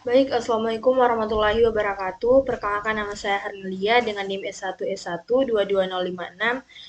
Assalamualaikum warahmatullahi wabarakatuh. Perkenalkan, nama saya Hernelia dengan NIM S1 S1 22056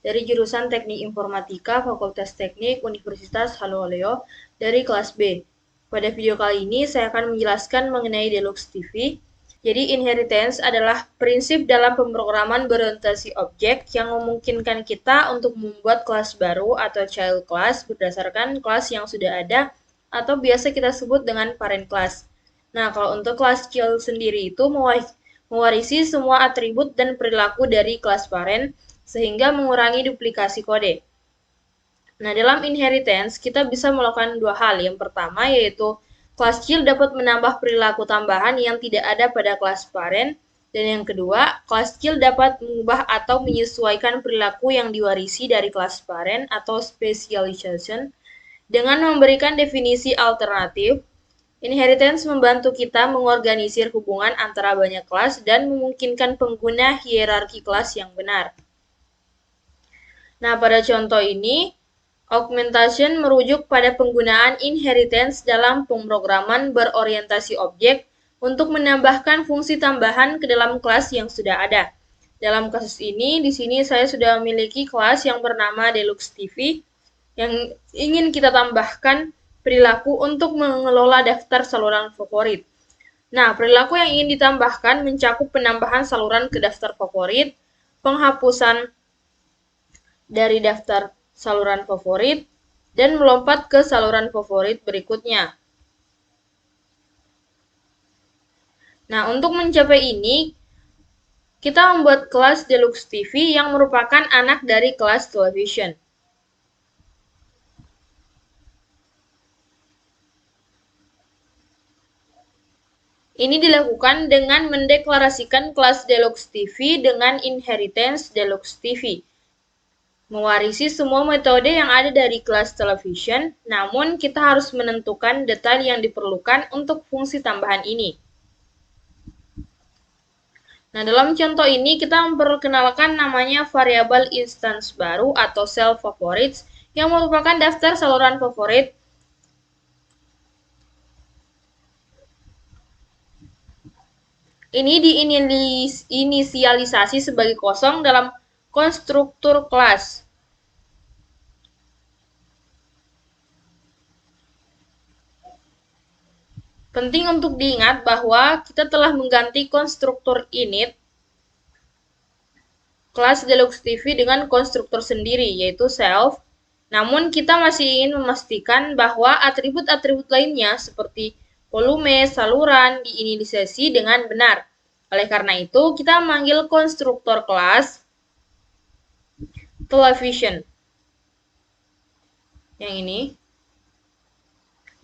dari jurusan Teknik Informatika Fakultas Teknik Universitas Haloleo dari kelas B. Pada video kali ini saya akan menjelaskan mengenai Deluxe TV. Jadi inheritance adalah prinsip dalam pemrograman berorientasi objek yang memungkinkan kita untuk membuat kelas baru atau child class berdasarkan kelas yang sudah ada atau biasa kita sebut dengan parent class. Nah, kalau untuk kelas child sendiri itu mewarisi semua atribut dan perilaku dari kelas parent sehingga mengurangi duplikasi kode. Nah, dalam inheritance kita bisa melakukan dua hal. Yang pertama yaitu kelas child dapat menambah perilaku tambahan yang tidak ada pada kelas parent. Dan yang kedua, kelas child dapat mengubah atau menyesuaikan perilaku yang diwarisi dari kelas parent atau specialization dengan memberikan definisi alternatif. Inheritance membantu kita mengorganisir hubungan antara banyak kelas dan memungkinkan pengguna hierarki kelas yang benar. Nah, pada contoh ini, augmentation merujuk pada penggunaan inheritance dalam pemrograman berorientasi objek untuk menambahkan fungsi tambahan ke dalam kelas yang sudah ada. Dalam kasus ini, di sini saya sudah memiliki kelas yang bernama Deluxe TV yang ingin kita tambahkan perilaku untuk mengelola daftar saluran favorit. Nah, perilaku yang ingin ditambahkan mencakup penambahan saluran ke daftar favorit, penghapusan dari daftar saluran favorit, dan melompat ke saluran favorit berikutnya. Nah, untuk mencapai ini, kita membuat kelas Deluxe TV yang merupakan anak dari kelas Television. Ini dilakukan dengan mendeklarasikan kelas Deluxe TV dengan inheritance Deluxe TV. Mewarisi semua metode yang ada dari kelas Television, namun kita harus menentukan detail yang diperlukan untuk fungsi tambahan ini. Nah, dalam contoh ini kita memperkenalkan namanya variabel instance baru atau self favorites yang merupakan daftar saluran favorit. Ini diinisialisasi sebagai kosong dalam konstruktur kelas. Penting untuk diingat bahwa kita telah mengganti konstruktur init kelas Deluxe TV dengan konstruktur sendiri, yaitu self. Namun, kita masih ingin memastikan bahwa atribut-atribut lainnya seperti volume, saluran, diinisialisasi dengan benar. Oleh karena itu, kita memanggil konstruktor kelas Television. Yang ini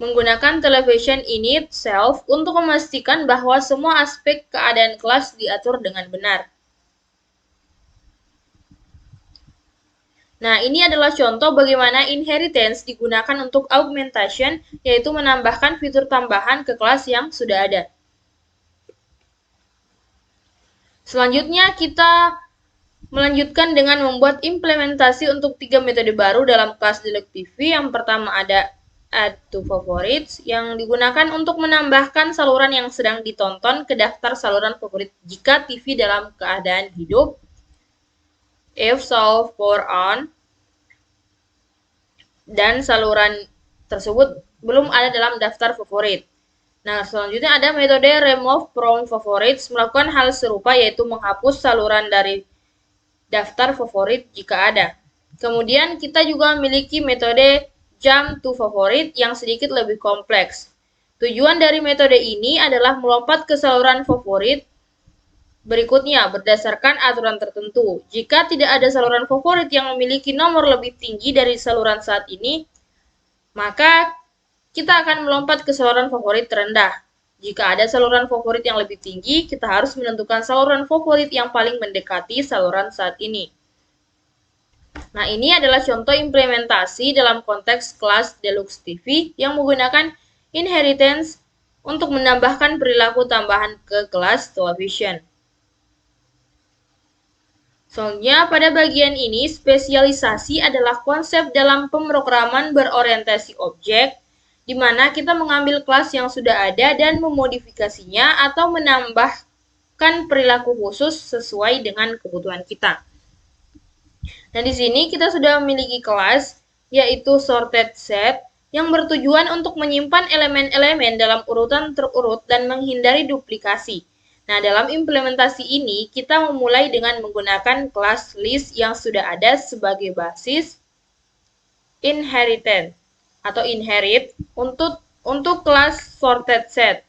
menggunakan television init self untuk memastikan bahwa semua aspek keadaan kelas diatur dengan benar. Nah, ini adalah contoh bagaimana inheritance digunakan untuk augmentation, yaitu menambahkan fitur tambahan ke kelas yang sudah ada. Selanjutnya, kita melanjutkan dengan membuat implementasi untuk 3 metode baru dalam kelas Deluxe TV. Yang pertama ada Add to Favorites, yang digunakan untuk menambahkan saluran yang sedang ditonton ke daftar saluran favorit jika TV dalam keadaan hidup. If solve power on, dan saluran tersebut belum ada dalam daftar favorit. Nah, selanjutnya ada metode remove from favorites, melakukan hal serupa yaitu menghapus saluran dari daftar favorit jika ada. Kemudian kita juga memiliki metode jump to favorite yang sedikit lebih kompleks. Tujuan dari metode ini adalah melompat ke saluran favorit berikutnya berdasarkan aturan tertentu. Jika tidak ada saluran favorit yang memiliki nomor lebih tinggi dari saluran saat ini, maka kita akan melompat ke saluran favorit terendah. Jika ada saluran favorit yang lebih tinggi, kita harus menentukan saluran favorit yang paling mendekati saluran saat ini. Nah, ini adalah contoh implementasi dalam konteks kelas Deluxe TV yang menggunakan inheritance untuk menambahkan perilaku tambahan ke kelas Television. Selanjutnya, pada bagian ini, spesialisasi adalah konsep dalam pemrograman berorientasi objek, di mana kita mengambil kelas yang sudah ada dan memodifikasinya atau menambahkan perilaku khusus sesuai dengan kebutuhan kita. Nah, di sini kita sudah memiliki kelas, yaitu sorted set, yang bertujuan untuk menyimpan elemen-elemen dalam urutan terurut dan menghindari duplikasi. Nah, dalam implementasi ini, kita memulai dengan menggunakan kelas list yang sudah ada sebagai basis inherit untuk kelas sorted set.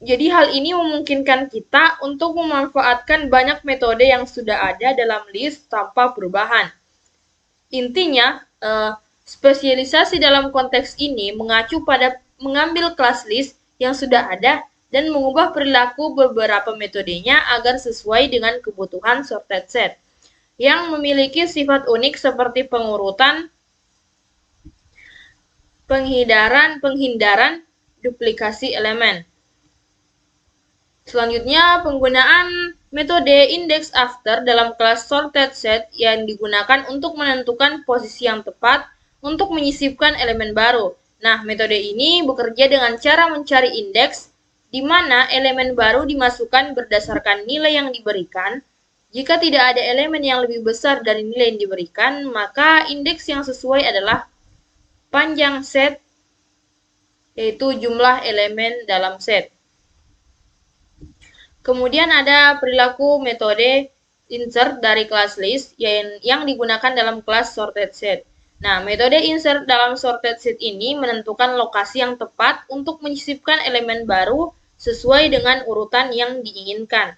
Jadi hal ini memungkinkan kita untuk memanfaatkan banyak metode yang sudah ada dalam list tanpa perubahan. Intinya, spesialisasi dalam konteks ini mengacu pada mengambil kelas list yang sudah ada dan mengubah perilaku beberapa metodenya agar sesuai dengan kebutuhan sorted set yang memiliki sifat unik seperti pengurutan, penghindaran duplikasi elemen. Selanjutnya, penggunaan metode index after dalam kelas sorted set yang digunakan untuk menentukan posisi yang tepat untuk menyisipkan elemen baru. Nah, metode ini bekerja dengan cara mencari indeks di mana elemen baru dimasukkan berdasarkan nilai yang diberikan. Jika tidak ada elemen yang lebih besar dari nilai yang diberikan, maka indeks yang sesuai adalah panjang set, yaitu jumlah elemen dalam set. Kemudian ada perilaku metode insert dari kelas list yang digunakan dalam kelas sorted set. Nah, metode insert dalam sorted set ini menentukan lokasi yang tepat untuk menyisipkan elemen baru sesuai dengan urutan yang diinginkan.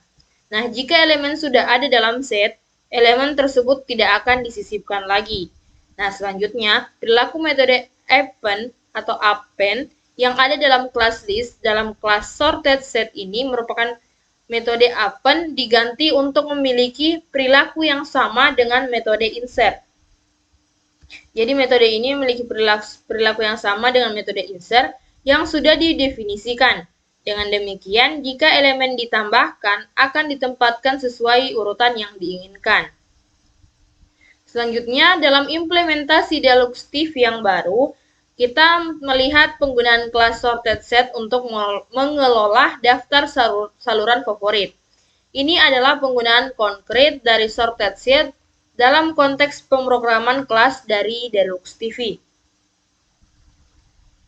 Nah, jika elemen sudah ada dalam set, elemen tersebut tidak akan disisipkan lagi. Nah, selanjutnya, perilaku metode append atau append yang ada dalam kelas list dalam kelas sorted set ini merupakan metode append diganti untuk memiliki perilaku yang sama dengan metode insert. Jadi metode ini memiliki perilaku yang sama dengan metode insert yang sudah didefinisikan. Dengan demikian, jika elemen ditambahkan, akan ditempatkan sesuai urutan yang diinginkan. Selanjutnya, dalam implementasi deductive yang baru, kita melihat penggunaan kelas sorted set untuk mengelola daftar saluran favorit. Ini adalah penggunaan konkret dari sorted set dalam konteks pemrograman kelas dari deductive.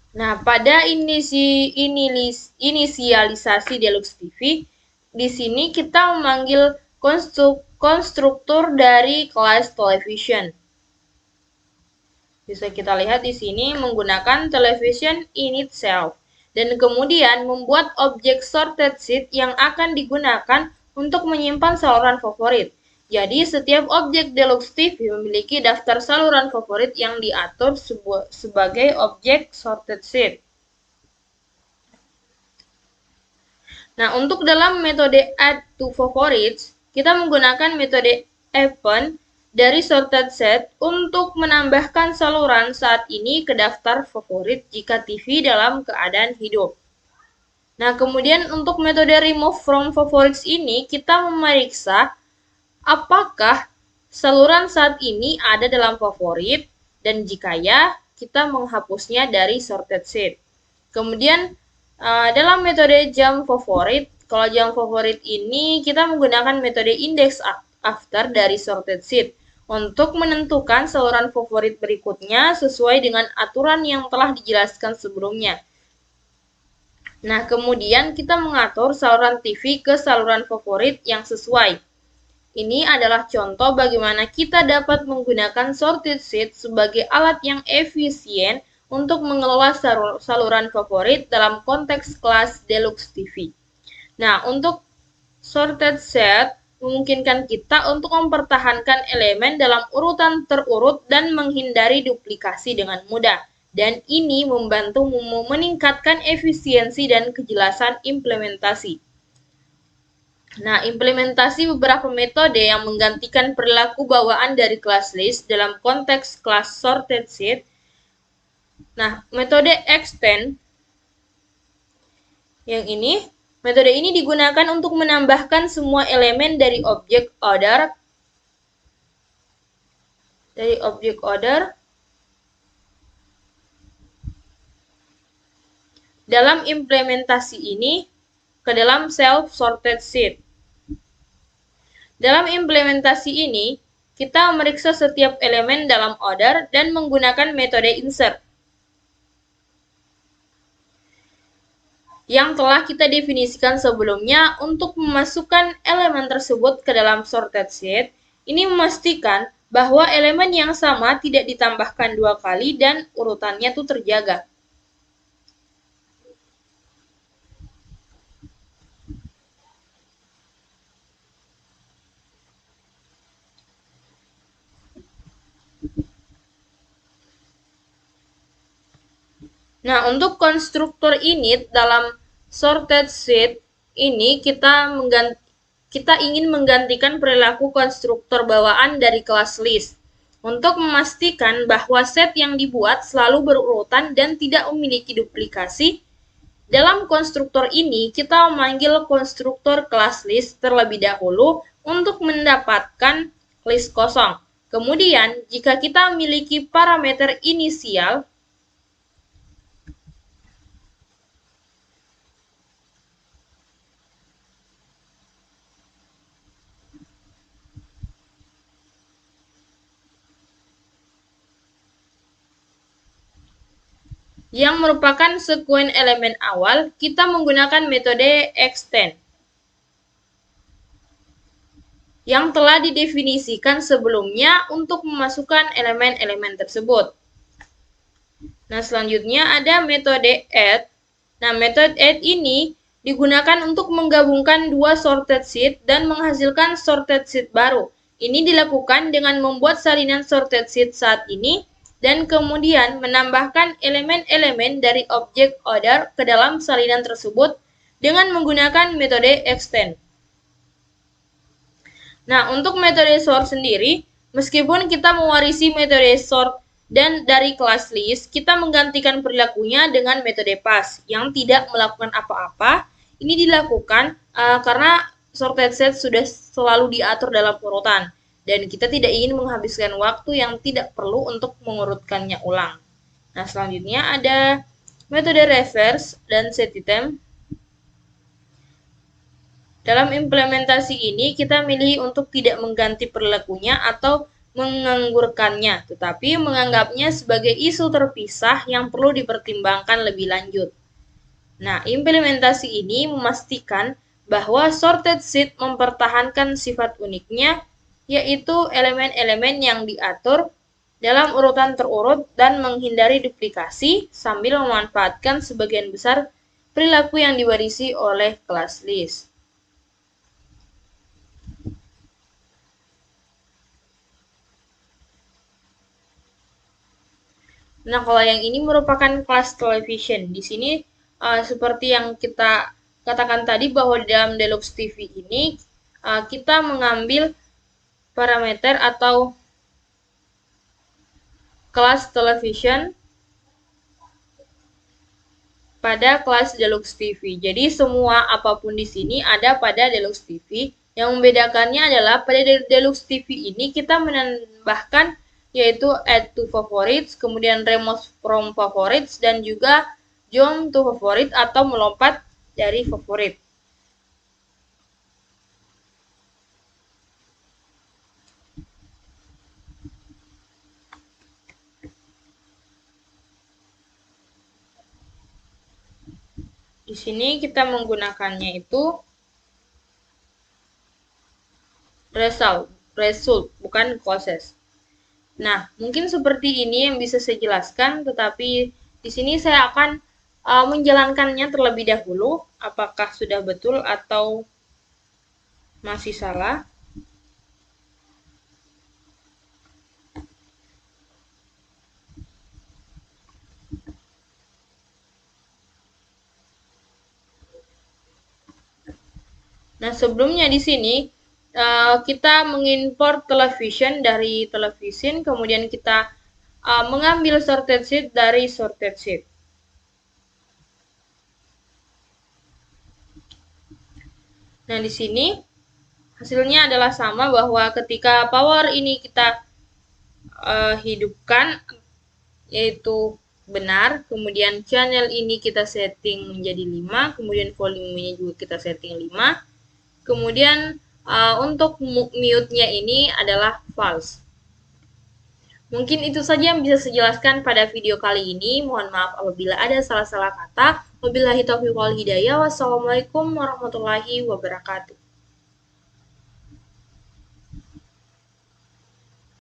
Nah, pada inisialisasi deductive, di sini kita memanggil konstruktur dari kelas television. Bisa kita lihat di sini menggunakan television in itself dan kemudian membuat objek sorted set yang akan digunakan untuk menyimpan saluran favorit. Jadi setiap objek deductive memiliki daftar saluran favorit yang diatur sebagai objek sorted set. Nah, untuk dalam metode add to favorites, kita menggunakan metode append dari sorted set untuk menambahkan saluran saat ini ke daftar favorit jika TV dalam keadaan hidup. Nah, kemudian untuk metode remove from favorites ini, kita memeriksa apakah saluran saat ini ada dalam favorit, dan jika ya, kita menghapusnya dari sorted set. Kemudian, dalam metode jump favorit, kalau jump favorit ini, kita menggunakan metode index after dari sorted set untuk menentukan saluran favorit berikutnya sesuai dengan aturan yang telah dijelaskan sebelumnya. Nah, kemudian kita mengatur saluran TV ke saluran favorit yang sesuai. Ini adalah contoh bagaimana kita dapat menggunakan sorted set sebagai alat yang efisien untuk mengelola saluran favorit dalam konteks kelas deductive. Nah, untuk sorted set memungkinkan kita untuk mempertahankan elemen dalam urutan terurut dan menghindari duplikasi dengan mudah. Dan ini membantu meningkatkan efisiensi dan kejelasan implementasi. Nah, implementasi beberapa metode yang menggantikan perilaku bawaan dari kelas list dalam konteks kelas sorted set. Nah, metode extend yang ini, metode ini digunakan untuk menambahkan semua elemen dari objek order dalam implementasi ini ke dalam self-sorted sheet. Dalam implementasi ini, kita memeriksa setiap elemen dalam order dan menggunakan metode insert yang telah kita definisikan sebelumnya. Untuk memasukkan elemen tersebut ke dalam sorted sheet. Ini memastikan bahwa elemen yang sama tidak ditambahkan dua kali dan urutannya itu terjaga. Nah, untuk konstruktor init dalam sorted sheet ini kita ingin menggantikan perilaku konstruktor bawaan dari kelas list untuk memastikan bahwa set yang dibuat selalu berurutan dan tidak memiliki duplikasi. Dalam konstruktor ini, kita memanggil konstruktor kelas list terlebih dahulu untuk mendapatkan list kosong. Kemudian, jika kita memiliki parameter inisial yang merupakan sekuen elemen awal, kita menggunakan metode extend yang telah didefinisikan sebelumnya untuk memasukkan elemen-elemen tersebut. Nah, selanjutnya ada metode add. Nah, metode add ini digunakan untuk menggabungkan dua sorted sheet dan menghasilkan sorted sheet baru. Ini dilakukan dengan membuat salinan sorted sheet saat ini dan kemudian menambahkan elemen-elemen dari objek order ke dalam salinan tersebut dengan menggunakan metode extend. Nah, untuk metode sort sendiri, meskipun kita mewarisi metode sort dan dari kelas list, kita menggantikan perilakunya dengan metode pass yang tidak melakukan apa-apa. Ini dilakukan karena sorted set sudah selalu diatur dalam urutan, dan kita tidak ingin menghabiskan waktu yang tidak perlu untuk mengurutkannya ulang. Nah, selanjutnya ada metode reverse dan set item. Dalam implementasi ini, kita milih untuk tidak mengganti perilakunya atau menganggurkannya, tetapi menganggapnya sebagai isu terpisah yang perlu dipertimbangkan lebih lanjut. Nah, implementasi ini memastikan bahwa sorted sheet mempertahankan sifat uniknya, yaitu elemen-elemen yang diatur dalam urutan terurut dan menghindari duplikasi sambil memanfaatkan sebagian besar perilaku yang diwarisi oleh kelas list. Nah, kalau yang ini merupakan kelas television. Di sini seperti yang kita katakan tadi bahwa di dalam Deluxe TV ini kita mengambil parameter atau kelas television pada kelas Deluxe TV. Jadi semua apapun di sini ada pada Deluxe TV. Yang membedakannya adalah pada Deluxe TV ini kita menambahkan yaitu add to favorites, kemudian remove from favorites, dan juga jump to favorite atau melompat dari favorit. Di sini kita menggunakannya itu result, bukan causes. Nah, mungkin seperti ini yang bisa saya jelaskan, tetapi di sini saya akan menjalankannya terlebih dahulu, apakah sudah betul atau masih salah. Nah, sebelumnya di sini kita mengimport television dari television, kemudian kita mengambil sorted sheet dari sorted sheet. Nah, di sini hasilnya adalah sama, bahwa ketika power ini kita hidupkan, yaitu benar, kemudian channel ini kita setting menjadi 5, kemudian volumenya juga kita setting 5, kemudian untuk mute-nya ini adalah false. Mungkin itu saja yang bisa saya jelaskan pada video kali ini. Mohon maaf apabila ada salah-salah kata. Wabillahi taufiq wal hidayah. Wassalamualaikum warahmatullahi wabarakatuh.